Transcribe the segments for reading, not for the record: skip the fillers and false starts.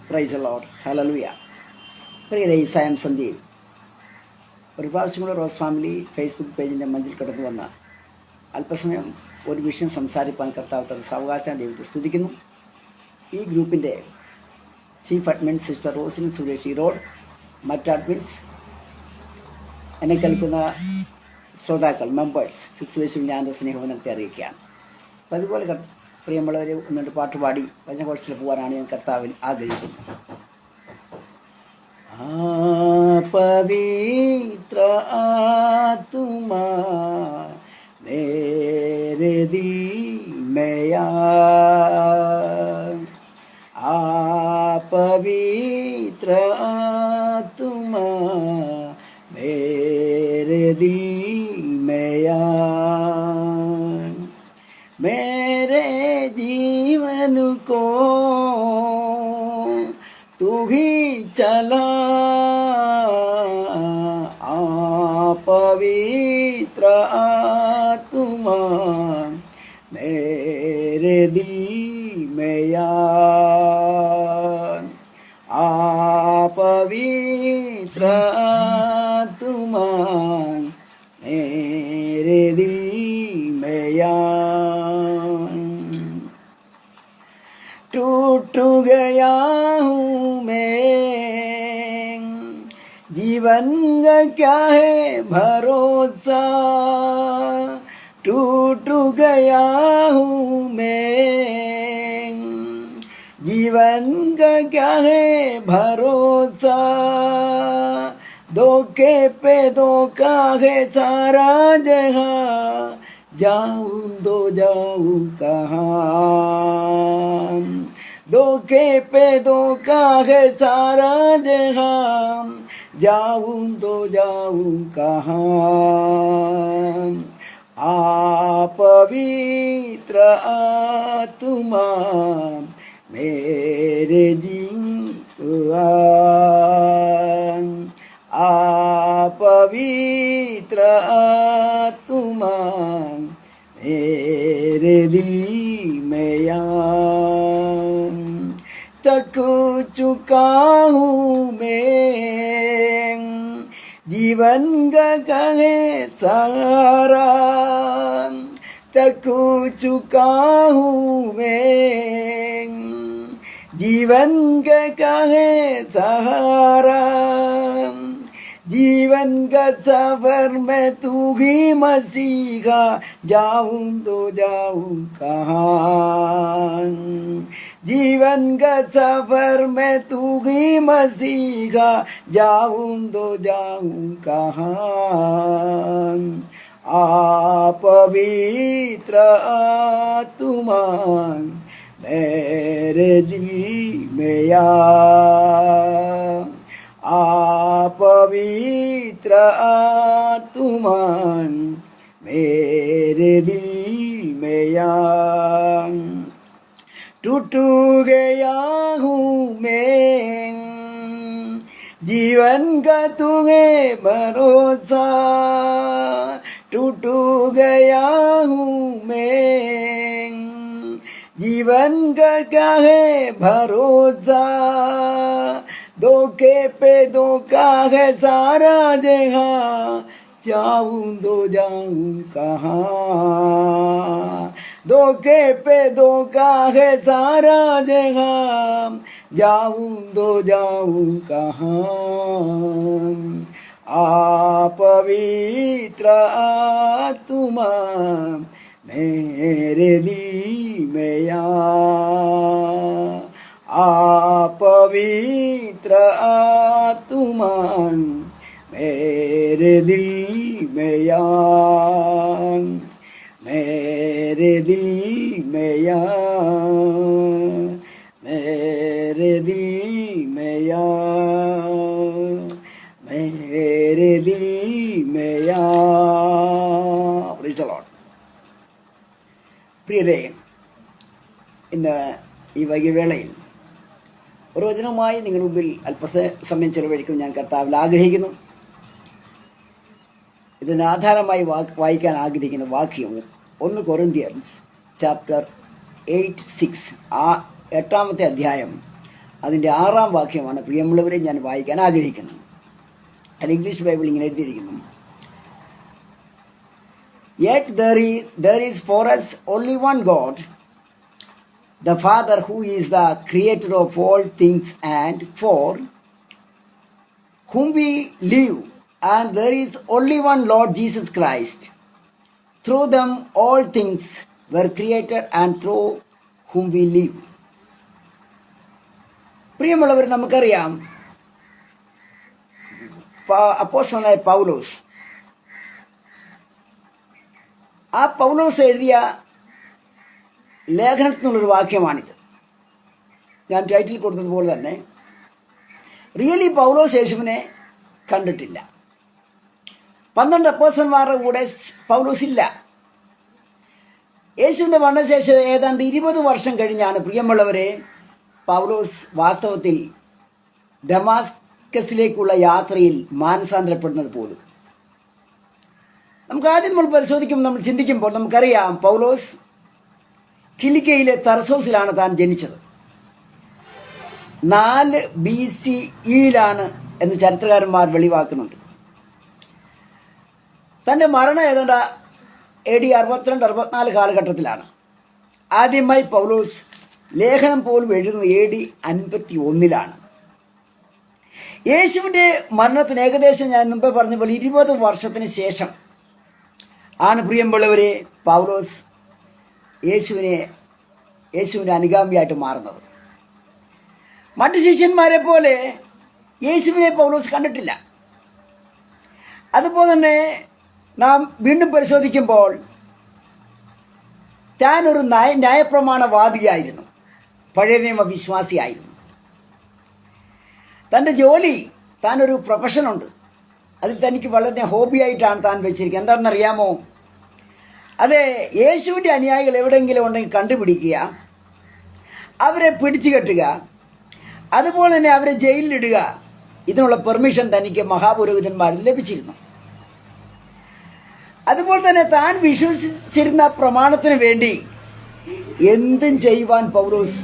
Price the lord, hallelujah. പ്രിയരെ, ഈ സായം സന്ധ്യയിൽ ഒരു പ്രാവശ്യം കൂടെ റോസ് ഫാമിലി ഫേസ്ബുക്ക് പേജിൻ്റെ മഞ്ചിൽ കടന്നു വന്ന അല്പസമയം ഒരു വിഷയം സംസാരിപ്പാൻ കർത്താവ് തന്ന സാവകാശത്തിന് ദൈവത്തെ സ്തുതിക്കുന്നു. ഈ ഗ്രൂപ്പിൻ്റെ chief admin sister Rosin Suresh Erode, മറ്റ് അഡ്മിൻസ്, എന്നെ കേൾക്കുന്ന ശ്രോതാക്കൾ, മെമ്പേഴ്സ്, ക്രിസ്തുവേശുവിൽ ഞാൻ സ്നേഹവന്ദനത്തെ അറിയിക്കുകയാണ്. അപ്പം അതുപോലെ പ്രിയമുള്ളവരെ, ഒന്നുകൊണ്ട് പാട്ടുപാടി വചന കോഴ്സിൽ പോകാനാണ് ഞാൻ കർത്താവിൽ ആഗ്രഹിക്കുന്നത്. പവിത്ര ആത്മാ മേരെ ദിൽ മേയാ, പവിത്ര ആത്മാ മേരെ ദിൽ മേയാ, मेरे जीवन को तू ही चला, पवित्र आत्मा मेरे दिल में या, पवित्र आत्मा मेरे दिल में या, टूट गया हूँ मैं, जीवन का क्या है भरोसा, टूट गया हूँ मैं, जीवन का क्या है भरोसा, धोखे पे धोखा है सारा जहां, जाऊं तो जाऊं कहाँ, धोखे पे धोखा है सारा जहां, जाऊं तो जाऊं कहाँ, पवित्र आत्मा मेरे जीवा, पवित्र आत्मा मेरे दिल में या, तक चुका हूँ मैं, जीवन का कहे सहारा, तक चुका हूँ मैं, जीवन का कहे सहारा, जीवन का सफर में तू ही मसीहा, जाऊं तो जाऊं कहाँ, जीवन का सफर में तू ही मसीहा, जाऊं तो जाऊं कहाँ, पवित्र आत्मा मेरे दिल में या, पवित्र आत्मा मेरे दिल में या, टूट गया हूँ मैं, जीवन का तुम्हें भरोसा, टूट गया हूँ मैं, जीवन का क्या है भरोसा, धोखे पे धोखा है सारा जहां, जाऊं तो जाऊं कहाँ, धोखे पे धोखा है सारा जहां, जाऊं तो जाऊं कहाँ, पवित्र आत्मा मेरे दिल में या, पवित्र आत्मा मेरे दिल में या, मेरे दिल में या, मेरे दिल में या, मेरे दिल में या. Praise the Lord. പ്രിയരേ, ഇന്ന് ഈ വൈകിവേളയിൽ ഒരു വചനവുമായി നിങ്ങളുടെ മുമ്പിൽ അല്പസമയം ചെലവഴിക്കും ഞാൻ കർത്താവിൽ ആഗ്രഹിക്കുന്നു. ഇതിന് ആധാരമായി വായിക്കാൻ ആഗ്രഹിക്കുന്ന വാക്യം 1 കൊരിന്ത്യൻസ് ചാപ്റ്റർ 8:6, ആ 8-ാമത്തെ അധ്യായം അതിൻ്റെ 6-ാം വാക്യമാണ് പ്രിയമുള്ളവരെ ഞാൻ വായിക്കാൻ ആഗ്രഹിക്കുന്നത്. അത് ഇംഗ്ലീഷ് ബൈബിൾ ഇങ്ങനെ എഴുതിയിരിക്കുന്നു. Yet there is for us only one God, the Father, who is the creator of all things and for whom we live, and there is only one Lord Jesus Christ. Through them all things were created and through whom we live. പ്രിയമുള്ളവർ, നമുക്കറിയാം അപ്പോസ്തലനായ പൗലോസ്, ആ പൗലോസ് എഴുതിയ ലേഖനത്തിൽ നിന്നുള്ളൊരു വാക്യമാണിത്. ഞാൻ title കൊടുത്തതുപോലെ തന്നെ really പൗലോസ് യേശുവിനെ കണ്ടിട്ടില്ല. 12 അപ്പോസ്തലന്മാരുടെ കൂടെ പൗലോസ് ഇല്ല. യേശുവിൻ്റെ മരണശേഷം ഏതാണ്ട് 20 വർഷം കഴിഞ്ഞാണ് പ്രിയമുള്ളവരെ പൗലോസ് വാസ്തവത്തിൽ ഡമാസ്കസിലേക്കുള്ള യാത്രയിൽ മാനസാന്തരപ്പെടുന്നത് പോലും. നമുക്ക് ആദ്യം നമ്മൾ പരിശോധിക്കുമ്പോൾ, നമ്മൾ ചിന്തിക്കുമ്പോൾ നമുക്കറിയാം പൗലോസ് കിലിക്കയിലെ തർസോസിലാണ് താൻ ജനിച്ചത്. 4 BCE എന്ന് ചരിത്രകാരന്മാർ വെളിവാക്കുന്നുണ്ട്. തൻ്റെ മരണം ഏതാണ്ട് AD 62-64 കാലഘട്ടത്തിലാണ്. ആദ്യമായി പൗലോസ് ലേഖനം പോലും എഴുതുന്നത് AD 51. യേശുവിൻ്റെ മരണത്തിന് ഏകദേശം ഞാൻ മുമ്പേ പറഞ്ഞ പോലെ 20 വർഷത്തിന് ശേഷം ആണ് പ്രിയമുള്ളവരെ പൗലോസ് യേശുവിൻ്റെ അനുഗാമിയായിട്ട് മാറുന്നത്. മറ്റു ശിഷ്യന്മാരെ പോലെ യേശുവിനെ പൗലോസ് കണ്ടിട്ടില്ല. അതുപോലെ തന്നെ നാം വീണ്ടും പരിശോധിക്കുമ്പോൾ താൻ ഒരു ന്യായപ്രമാണവാദിയായിരുന്നു, പഴയ നിയമ വിശ്വാസിയായിരുന്നു. തൻ്റെ ജോലി, താനൊരു പ്രൊഫഷനുണ്ട്, അതിൽ തനിക്ക് വളരെ ഹോബിയായിട്ടാണ് താൻ വെച്ചിരിക്കുന്നത്. എന്താണെന്നറിയാമോ? അത് യേശുവിൻ്റെ അനുയായികൾ എവിടെയെങ്കിലും ഉണ്ടെങ്കിൽ കണ്ടുപിടിക്കുക, അവരെ പിടിച്ചു കെട്ടുക, അതുപോലെ തന്നെ അവരെ ജയിലിലിടുക. ഇതിനുള്ള പെർമിഷൻ തനിക്ക് മഹാപുരോഹിതന്മാരിൽ ലഭിച്ചിരുന്നു. അതുപോലെ തന്നെ താൻ വിശ്വസിച്ചിരുന്ന പ്രമാണത്തിന് വേണ്ടി എന്തും ചെയ്യുവാൻ പൗലോസ്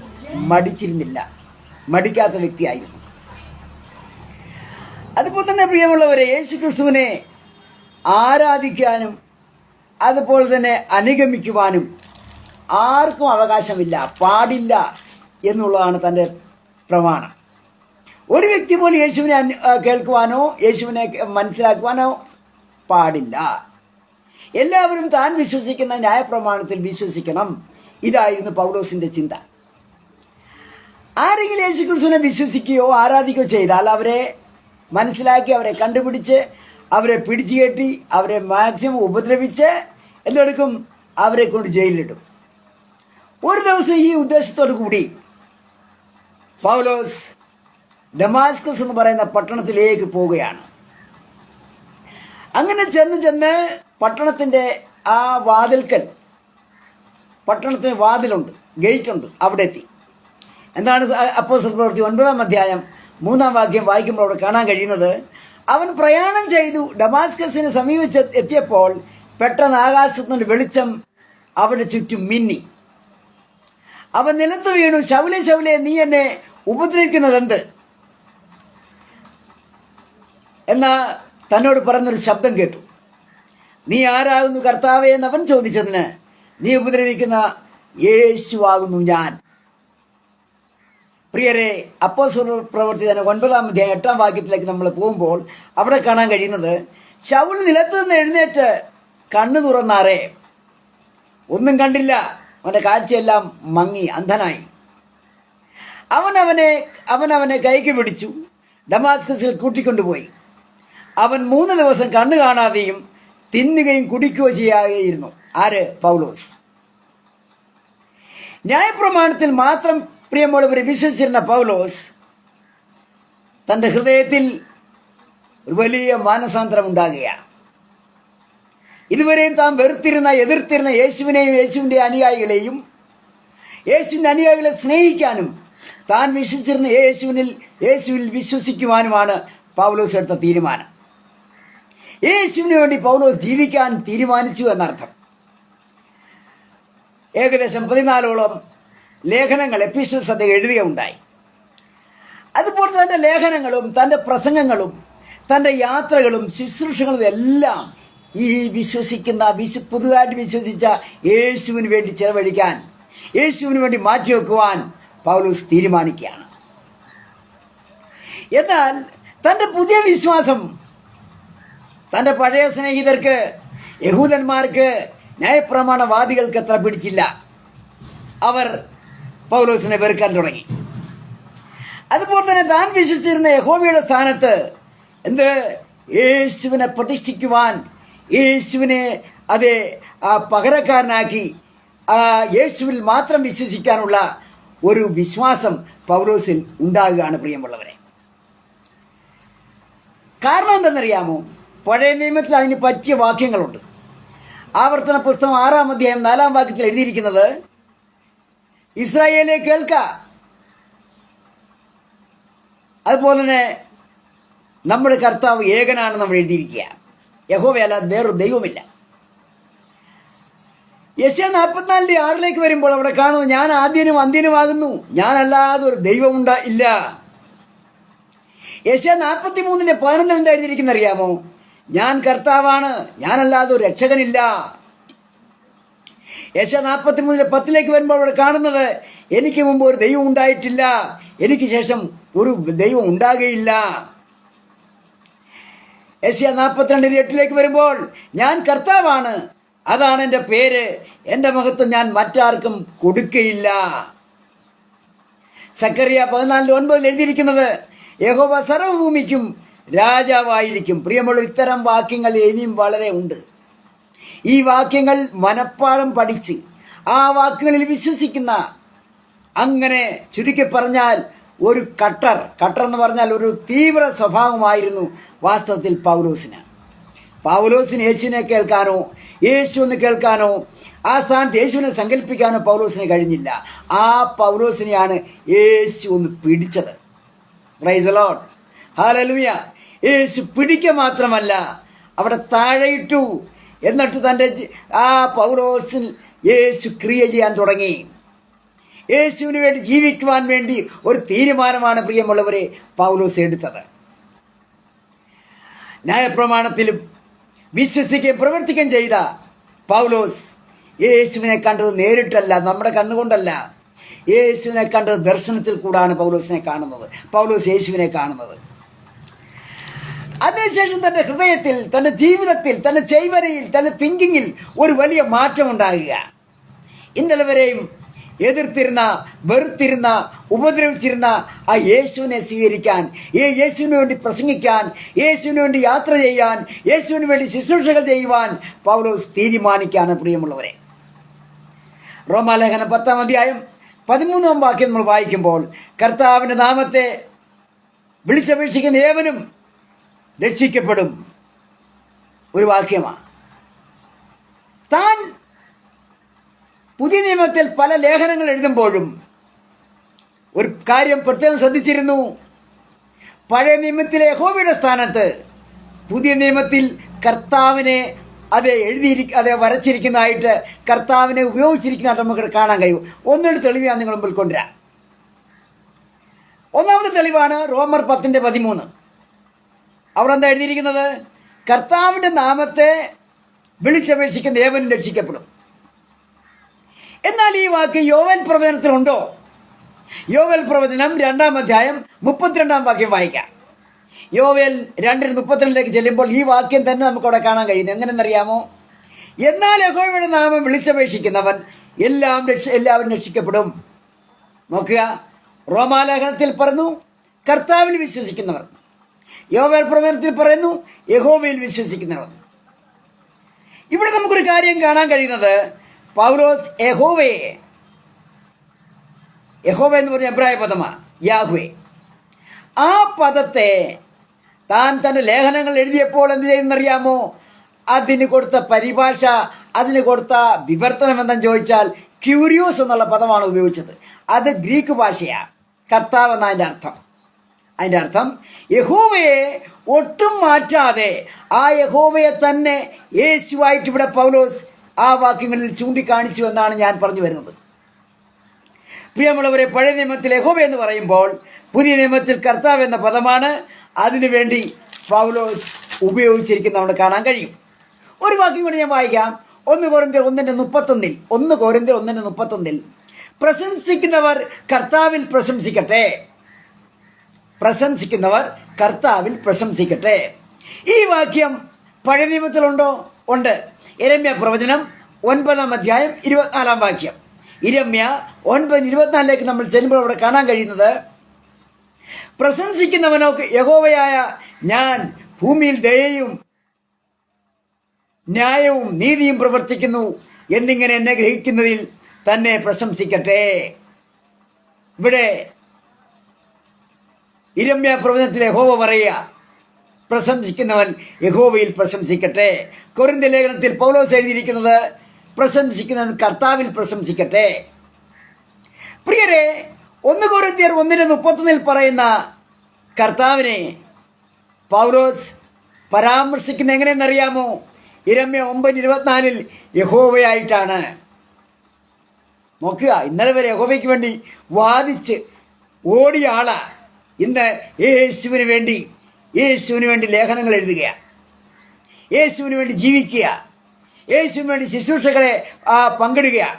മടിച്ചിരുന്നില്ല, മടിക്കാത്ത വ്യക്തിയായിരുന്നു. അതുപോലെ തന്നെ പ്രിയമുള്ളവരെ, യേശു ക്രിസ്തുവിനെ ആരാധിക്കാനും അതുപോലെ തന്നെ അനുഗമിക്കുവാനും ആർക്കും അവകാശമില്ല, പാടില്ല എന്നുള്ളതാണ് തൻ്റെ പ്രമാണം. ഒരു വ്യക്തി പോലും യേശുവിനെ കേൾക്കുവാനോ യേശുവിനെ മനസ്സിലാക്കുവാനോ പാടില്ല. എല്ലാവരും താൻ വിശ്വസിക്കുന്ന ന്യായപ്രമാണത്തിൽ വിശ്വസിക്കണം. ഇതായിരുന്നു പൗലോസിൻ്റെ ചിന്ത. ആരെങ്കിലും യേശു ക്രിസ്തുവിനെ വിശ്വസിക്കുകയോ ആരാധിക്കുകയോ ചെയ്താൽ അവരെ മനസ്സിലാക്കി, അവരെ കണ്ടുപിടിച്ച്, അവരെ പിടിച്ചു കെട്ടി, അവരെ മാക്സിമം ഉപദ്രവിച്ച് എന്തെടുക്കും, അവരെ കൊണ്ട് ജയിലിലിടും. ഒരു ദിവസം ഈ ഉദ്ദേശത്തോടു കൂടി പൗലോസ് ഡമാസ്കസ് എന്ന് പറയുന്ന പട്ടണത്തിലേക്ക് പോവുകയാണ്. അങ്ങനെ ചെന്ന് പട്ടണത്തിൻ്റെ ആ വാതിൽക്കൽ, പട്ടണത്തിന് വാതിലുണ്ട്, ഗേറ്റുണ്ട്, അവിടെ എത്തി. എന്താണ് അപ്പോസ്തല പ്രവൃത്തി 9-ാം അധ്യായം 3-ാം വാക്യം വായിക്കുമ്പോൾ അവിടെ കാണാൻ കഴിയുന്നത്, അവൻ പ്രയാണം ചെയ്തു ഡമാസ്കസിന് സമീപിച്ച് എത്തിയപ്പോൾ പെട്ടെന്ന് ആകാശത്തുനിന്ന് വെളിച്ചം അവിടെ ചുറ്റും മിന്നി. അവൻ നിലത്ത് വീണു, ശൗലേ ശൗലേ, നീ എന്നെ ഉപദ്രവിക്കുന്നതെന്ത് എന്നാ തന്നോട് പറഞ്ഞൊരു ശബ്ദം കേട്ടു. നീ ആരാകുന്നു കർത്താവേ എന്നവൻ ചോദിച്ചതിന്, നീ ഉപദ്രവിക്കുന്ന യേശുവാകുന്നു ഞാൻ. പ്രിയരെ, അപ്പോസ്തല പ്രവൃത്തി 9-ാം അധ്യായം 8-ാം വാക്യത്തിലേക്ക് നമ്മൾ പോകുമ്പോൾ അവിടെ കാണാൻ കഴിയുന്നത്, ശൗൽ നിലത്ത് നിന്ന് എഴുന്നേറ്റ് കണ്ണു തുറന്നാറേ ഒന്നും കണ്ടില്ല, അവൻ്റെ കാഴ്ചയെല്ലാം മങ്ങി, അന്ധനായി. അവനെ കൈക്ക് പിടിച്ചു ഡമാസ്കസിൽ കൂട്ടിക്കൊണ്ടുപോയി. അവൻ 3 ദിവസം കണ്ണു കാണാതെയും തിന്നുകയും കുടിക്കുകയോ ചെയ്യാതെയിരുന്നു. ആര്? പൗലോസ്. ന്യായപ്രമാണത്തിൽ മാത്രം പ്രിയമുള്ളവരെ വിശ്വസിച്ചിരുന്ന പൗലോസ് തൻ്റെ ഹൃദയത്തിൽ ഒരു വലിയ മാനസാന്തരം ഉണ്ടാകുകയാണ്. ഇതുവരെയും താൻ വെറുത്തിരുന്ന, എതിർത്തിരുന്ന യേശുവിനെയും യേശുവിൻ്റെ അനുയായികളെയും, യേശുവിൻ്റെ അനുയായികളെ സ്നേഹിക്കാനും താൻ വിശ്വസിച്ചിരുന്ന യേശുവിൽ വിശ്വസിക്കുവാനുമാണ് പൗലോസ് എടുത്ത തീരുമാനം. യേശുവിന് വേണ്ടി പൗലോസ് ജീവിക്കാൻ തീരുമാനിച്ചു എന്നർത്ഥം. ഏകദേശം 14ഓളം ലേഖനങ്ങൾ, എപ്പിസ്റ്റൽസ് അദ്ദേഹം എഴുതുകയുണ്ടായി. അതുപോലെ തൻ്റെ ലേഖനങ്ങളും തൻ്റെ പ്രസംഗങ്ങളും തൻ്റെ യാത്രകളും ശുശ്രൂഷകളും എല്ലാം ഈ വിശ്വസിക്കുന്ന പുതുതായിട്ട് വിശ്വസിച്ച യേശുവിന് വേണ്ടി ചെലവഴിക്കാൻ, യേശുവിന് വേണ്ടി മാറ്റിവെക്കുവാൻ പൗലോസ് തീരുമാനിക്കുകയാണ്. എന്നാൽ തൻ്റെ പുതിയ വിശ്വാസം തൻ്റെ പഴയ സ്നേഹിതർക്ക്, യഹൂദന്മാർക്ക്, ന്യായപ്രമാണവാദികൾക്ക് അത്ര പിടിച്ചില്ല. അവർ പൗലോസിനെ വെറുക്കാൻ തുടങ്ങി. അതുപോലെ തന്നെ താൻ വിശ്വസിച്ചിരുന്ന യഹോവയുടെ സ്ഥാനത്ത് യേശുവിനെ പ്രതിഷ്ഠിക്കുവാൻ, യേശുവിനെ പകരക്കാരനാക്കി യേശുവിൽ മാത്രം വിശ്വസിക്കാനുള്ള ഒരു വിശ്വാസം പൗലോസിൽ ഉണ്ടാകുകയാണ്. പ്രിയമുള്ളവരെ, കാരണം എന്തെന്നറിയാമോ? പഴയ നിയമത്തിൽ അതിന് പറ്റിയ വാക്യങ്ങളുണ്ട്. ആവർത്തന പുസ്തകം 6-ാം അധ്യായം 4-ാം വാക്യത്തിൽ എഴുതിയിരിക്കുന്നത്, ഇസ്രായേലെ കേൾക്ക. അതുപോലെ തന്നെ നമ്മുടെ കർത്താവ് ഏകനാണ് നമ്മൾ എഴുതിയിരിക്കുക. യഹോവയല്ലാതെ വേറൊരു ദൈവമില്ല. യെശയ്യാ 44:6 വരുമ്പോൾ അവിടെ കാണുന്നത്, ഞാൻ ആദ്യനും അന്ത്യനുമാകുന്നു, ഞാനല്ലാതെ ഒരു ദൈവമുണ്ട് ഇല്ല. യെശയ്യാ 43:11 എന്താ എഴുതിയിരിക്കുന്ന അറിയാമോ? ഞാൻ കർത്താവാണ്, ഞാനല്ലാതെ ഒരു രക്ഷകനില്ല. യെശയ്യാ 43:10 വരുമ്പോൾ അവിടെ കാണുന്നത്, എനിക്ക് മുമ്പ് ഒരു ദൈവം ഉണ്ടായിട്ടില്ല, എനിക്ക് ശേഷം ഒരു ദൈവം ഉണ്ടാകുകയില്ല. യെശയ്യാ 42:8 വരുമ്പോൾ, ഞാൻ കർത്താവാണ്, അതാണ് എൻ്റെ പേര്, എൻ്റെ മഹത്വം ഞാൻ മറ്റാർക്കും കൊടുക്കയില്ല. സക്കറിയ 14:9 എഴുതിയിരിക്കുന്നത്, യഹോവ സർവ്വഭൂമിക്കും രാജാവായിരിക്കും. പ്രിയമുള്ള, ഇത്തരം വാക്യങ്ങൾ ഇനിയും വളരെ ഉണ്ട്. ഈ വാക്യങ്ങൾ മനപ്പാഠം പഠിച്ച് ആ വാക്യങ്ങളിൽ വിശ്വസിക്കുന്ന, അങ്ങനെ ചുരുക്കി പറഞ്ഞാൽ ഒരു കട്ടർ എന്ന് പറഞ്ഞാൽ ഒരു തീവ്ര സ്വഭാവമായിരുന്നു വാസ്തവത്തിൽ പൗലോസിന്. യേശുവിനെ കേൾക്കാനോ, യേശു എന്ന് കേൾക്കാനോ, ആ സ്ഥാനത്ത് യേശുവിനെ സങ്കല്പിക്കാനോ പൗലോസിന് കഴിഞ്ഞില്ല. ആ പൗലോസിനെയാണ് യേശു ഒന്ന് പിടിച്ചത്. Praise the lord, hallelujah. യേശു പിടിക്കുക മാത്രമല്ല, അവിടെ താഴെയിട്ടു. എന്നിട്ട് തൻ്റെ ആ പൗലോസിൽ യേശു ക്രിയ ചെയ്യാൻ തുടങ്ങി. യേശുവിന് വേണ്ടി ജീവിക്കുവാൻ വേണ്ടി ഒരു തീരുമാനമാണ് പ്രിയമുള്ളവരെ പൗലോസ് എടുത്തത്. ന്യായപ്രമാണത്തിലും വിശ്വസിക്കുകയും പ്രവർത്തിക്കുകയും ചെയ്ത പൗലോസ് യേശുവിനെ കണ്ടത് നേരിട്ടല്ല, നമ്മുടെ കണ്ണുകൊണ്ടല്ല. യേശുവിനെ കണ്ടത് ദർശനത്തിൽ കൂടാണ് പൗലോസ് യേശുവിനെ കാണുന്നത്. അതിനുശേഷം തൻ്റെ ഹൃദയത്തിൽ, തൻ്റെ ജീവിതത്തിൽ, തൻ്റെ ചെയ്വരയിൽ, തൻ്റെ തിങ്കിങ്ങിൽ ഒരു വലിയ മാറ്റം ഉണ്ടാകുക. ഇന്നലെ വരെയും എതിർത്തിരുന്ന, വെറുത്തിരുന്ന, ഉപദ്രവിച്ചിരുന്ന ആ യേശുവിനെ സ്വീകരിക്കാൻ, യേശുവിന് വേണ്ടി പ്രസംഗിക്കാൻ, യേശുവിന് വേണ്ടി യാത്ര ചെയ്യാൻ, യേശുവിന് വേണ്ടി ശുശ്രൂഷകൾ ചെയ്യുവാൻ പൗലോസ് തീരുമാനിക്കുകയാണ്. പ്രിയമുള്ളവരെ, റോമാലേഖനം 10-ാം അധ്യായം 13-ാം വാക്യം നമ്മൾ വായിക്കുമ്പോൾ, കർത്താവിൻ്റെ നാമത്തെ വിളിച്ചപേക്ഷിക്കുന്ന ഏവനും രക്ഷിക്കപ്പെടും ഒരു വാക്യമാണ്. താൻ പുതിയ നിയമത്തിൽ പല ലേഖനങ്ങൾ എഴുതുമ്പോഴും ഒരു കാര്യം പ്രത്യേകം ശ്രദ്ധിച്ചിരുന്നു. പഴയ നിയമത്തിലെ യഹോവയുടെ സ്ഥാനത്ത് പുതിയ നിയമത്തിൽ കർത്താവിനെ വരച്ചിരിക്കുന്നതായിട്ട്, കർത്താവിനെ ഉപയോഗിച്ചിരിക്കുന്നതായിട്ട് നമുക്ക് കാണാൻ കഴിയും. ഒന്നൊരു തെളിവ് ഞാൻ നിങ്ങൾ മുമ്പിൽ കൊണ്ടുവരാം. ഒന്നാമത്തെ തെളിവാണ് റോമർ 10:13. അവിടെ എന്താ എഴുതിയിരിക്കുന്നത്? കർത്താവിൻ്റെ നാമത്തെ വിളിച്ചപേക്ഷിക്കുന്ന ഏവനും രക്ഷിക്കപ്പെടും. എന്നാൽ ഈ വാക്ക് യോവേൽ പ്രവചനത്തിലുണ്ടോ? യോവേൽ പ്രവചനം 2-ാം അധ്യായം 32-ാം വാക്യം വായിക്കാം. യോവേൽ 2:32 ചെല്ലുമ്പോൾ ഈ വാക്യം തന്നെ നമുക്കവിടെ കാണാൻ കഴിയുന്നു. എങ്ങനെയെന്നറിയാമോ? എന്നാൽ യഹോവയുടെ നാമം വിളിച്ചപേക്ഷിക്കുന്നവൻ എല്ലാവരും രക്ഷിക്കപ്പെടും. നോക്കുക, റോമാലേഖനത്തിൽ പറഞ്ഞു കർത്താവിൽ വിശ്വസിക്കുന്നവർ, യോവേൽ പ്രവചനത്തിൽ പറയുന്നു യഹോവയിൽ വിശ്വസിക്കുന്നവർ. ഇവിടെ നമുക്കൊരു കാര്യം കാണാൻ കഴിയുന്നത്, പൗലോസ് യഹോവ എന്ന് പറഞ്ഞ എബ്രായ പദമാണ്, യാഹ്വേ. ആ പദത്തെ താൻ തൻ്റെ ലേഖനങ്ങൾ എഴുതിയപ്പോൾ എന്ത് ചെയ്യുന്നറിയാമോ? അതിന് കൊടുത്ത പരിഭാഷ, അതിന് കൊടുത്ത വിവർത്തനം എന്തെന്ന് ചോദിച്ചാൽ ക്യൂരിയോസ് എന്നുള്ള പദമാണ് ഉപയോഗിച്ചത്. അത് ഗ്രീക്ക് ഭാഷയാണ്. കർത്താവ് എന്നതിൻ്റെ അർത്ഥം. അതിൻ്റെ അർത്ഥം യഹോവയെ ഒട്ടും മാറ്റാതെ ആ യഹോവയെ തന്നെ യേശുവായിട്ട് ഇവിടെ പൗലോസ് ആ വാക്യങ്ങളിൽ ചൂണ്ടിക്കാണിച്ചു എന്നാണ് ഞാൻ പറഞ്ഞു വരുന്നത്. പ്രിയമുള്ളവരെ, പഴയ നിയമത്തിൽ യഹോവ എന്ന് പറയുമ്പോൾ പുതിയ നിയമത്തിൽ കർത്താവ് എന്ന പദമാണ് അതിനുവേണ്ടി പൗലോസ് ഉപയോഗിച്ചിരിക്കുന്നത് നമ്മൾ കാണാൻ കഴിയും. ഒരു വാക്യം കൂടി ഞാൻ വായിക്കാം. 1 കൊരിന്ത്യർ 1:31 പ്രശംസിക്കുന്നവർ കർത്താവിൽ പ്രശംസിക്കട്ടെ. പ്രശംസിക്കുന്നവർ കർത്താവിൽ പ്രശംസിക്കട്ടെ. ഈ വാക്യം പഴയ നിയമത്തിലുണ്ടോ? ഉണ്ട്. യിരെമ്യാ പ്രവചനം 9-24 യിരെമ്യാ 9:24 നമ്മൾ ചെല്ലുമ്പോൾ അവിടെ കാണാൻ കഴിയുന്നത്, പ്രശംസിക്കുന്നവനോ യഹോവയായ ഞാൻ ഭൂമിയിൽ ദയയും ന്യായവും നീതിയും പ്രവർത്തിക്കുന്നു എന്നിങ്ങനെ എന്നെ ഗ്രഹിക്കുന്നതിൽ തന്നെ പ്രശംസിക്കട്ടെ. ഇവിടെ യിരെമ്യാ പ്രവചനത്തിലെ യഹോവ പറയുക, പ്രശംസിക്കുന്നവൻ യഹോവയിൽ പ്രശംസിക്കട്ടെ. കൊരിന്ത്യ ലേഖനത്തിൽ പൗലോസ് എഴുതിയിരിക്കുന്നത്, പ്രശംസിക്കുന്നവൻ കർത്താവിൽ പ്രശംസിക്കട്ടെ. പ്രിയരെ, 1 കൊരിന്ത്യർ 1:31 പറയുന്ന കർത്താവിനെ പൗലോസ് പരാമർശിക്കുന്ന എങ്ങനെയെന്നറിയാമോ? യിരെമ്യാ 9:24 യഹോവയായിട്ടാണ്. നോക്കുക, ഇന്നലെ വരെ യഹോവയ്ക്ക് വേണ്ടി വാദിച്ച് ഓടിയ ആളാ ഇന്ന് യേശുവിന് വേണ്ടി ലേഖനങ്ങൾ എഴുതുകയാണ്, യേശുവിന് വേണ്ടി ജീവിക്കുക, യേശുവിന് വേണ്ടി ശുശ്രൂഷകളെ പങ്കിടുകയാണ്.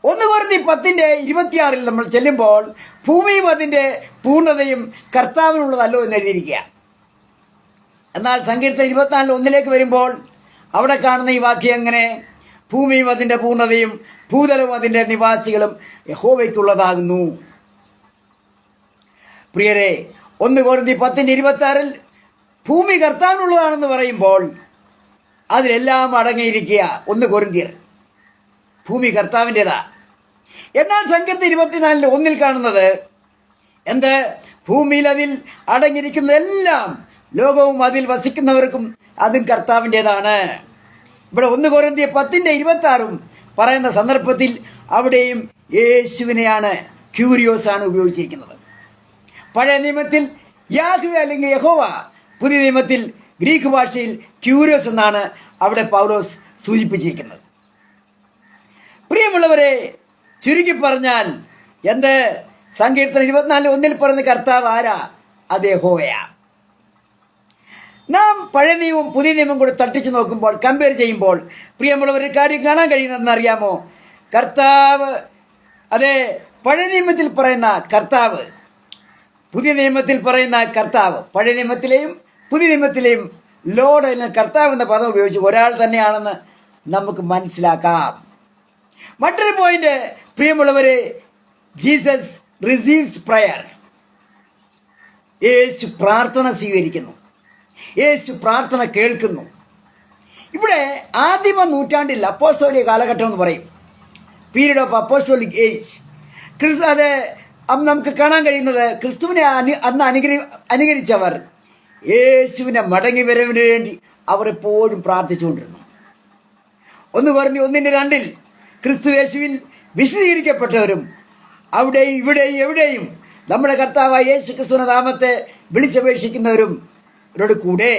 1 കൊരിന്ത്യർ 10:26 നമ്മൾ ചെല്ലുമ്പോൾ, ഭൂമിയും അതിൻ്റെ പൂർണ്ണതയും കർത്താവിനുള്ളതല്ലോ എന്ന് എഴുതിയിരിക്കുക. എന്നാൽ സങ്കീർത്തനം 24:1 വരുമ്പോൾ അവിടെ കാണുന്ന ഈ വാക്യം എങ്ങനെ? ഭൂമിയും അതിൻ്റെ പൂർണ്ണതയും ഭൂതലവും അതിൻ്റെ നിവാസികളും യഹോവയ്ക്കുള്ളതാകുന്നു. പ്രിയരെ, 1 കൊരിന്ത്യർ 10:26 ഭൂമി കർത്താവിനുള്ളതാണെന്ന് പറയുമ്പോൾ അതിലെല്ലാം അടങ്ങിയിരിക്കുക. 1 കൊരിന്ത്യർ ഭൂമി കർത്താവിൻ്റെതാ. എന്നാൽ സങ്കീർത്തനം 24:1 കാണുന്നത് എന്ത്? ഭൂമിയിൽ അതിൽ അടങ്ങിയിരിക്കുന്നതെല്ലാം ലോകവും അതിൽ വസിക്കുന്നവർക്കും അതും കർത്താവിൻ്റെതാണ്. ഇവിടെ 1 കൊരിന്ത്യർ 10:26 പറയുന്ന സന്ദർഭത്തിൽ അവിടെയും യേശുവിനെയാണ്, ക്യൂരിയോസ് ആണ് ഉപയോഗിച്ചിരിക്കുന്നത്. പഴയ നിയമത്തിൽ യാഹ്വേ അല്ലെങ്കിൽ യഹോവ, പുതിയ നിയമത്തിൽ ഗ്രീക്ക് ഭാഷയിൽ ക്യൂരിയോസ് എന്നാണ് അവിടെ പൗലോസ് സൂചിപ്പിച്ചിരിക്കുന്നത്. പ്രിയമുള്ളവരെ, ചുരുക്കി പറഞ്ഞാൽ എന്ത്? സങ്കീർത്തനം 24:1 പറയുന്ന കർത്താവ് ആരാ? അത് യഹോവയാ. നാം പഴയ നിയമവും പുതിയ നിയമം കൂടി തട്ടിച്ചു നോക്കുമ്പോൾ, കമ്പയർ ചെയ്യുമ്പോൾ, പ്രിയമുള്ളവർ കാര്യം കാണാൻ കഴിയുന്നതെന്ന് അറിയാമോ? കർത്താവ്, അതെ, പഴയ നിയമത്തിൽ പറയുന്ന കർത്താവ്, പുതിയ നിയമത്തിൽ പറയുന്ന കർത്താവ്, പഴയ നിയമത്തിലെയും പുതിയ നിയമത്തിലെയും ലോർഡ് എന്ന കർത്താവ് എന്ന പദം ഉപയോഗിച്ച് ഒരാൾ തന്നെയാണെന്ന് നമുക്ക് മനസ്സിലാക്കാം. മറ്റൊരു പോയിന്റ്, പ്രിയമുള്ളവരെ, ജീസസ് റിസീവ്സ് പ്രയർ. യേശു പ്രാർത്ഥന സ്വീകരിക്കുന്നു, യേശു പ്രാർത്ഥന കേൾക്കുന്നു. ഇവിടെ ആദിമ നൂറ്റാണ്ടിൽ അപ്പോസ്തോലിക കാലഘട്ടം എന്ന് പറയും, പീരീഡ് ഓഫ് അപ്പോസ്തോലിക് ഏജ്. അത് നമുക്ക് കാണാൻ കഴിയുന്നത്, ക്രിസ്തുവിനെ അന്ന് അനുകരിച്ചവർ യേശുവിനെ മടങ്ങി വരവിന് വേണ്ടി അവർ എപ്പോഴും പ്രാർത്ഥിച്ചുകൊണ്ടിരുന്നു. 1 കൊരിന്ത്യർ 1:2 ക്രിസ്തു യേശുവിൽ വിശദീകരിക്കപ്പെട്ടവരും അവിടെയും ഇവിടെയും എവിടെയും നമ്മുടെ കർത്താവായ യേശു ക്രിസ്തുവിന്റെ നാമത്തെ വിളിച്ചപേക്ഷിക്കുന്നവരും കൂടെ.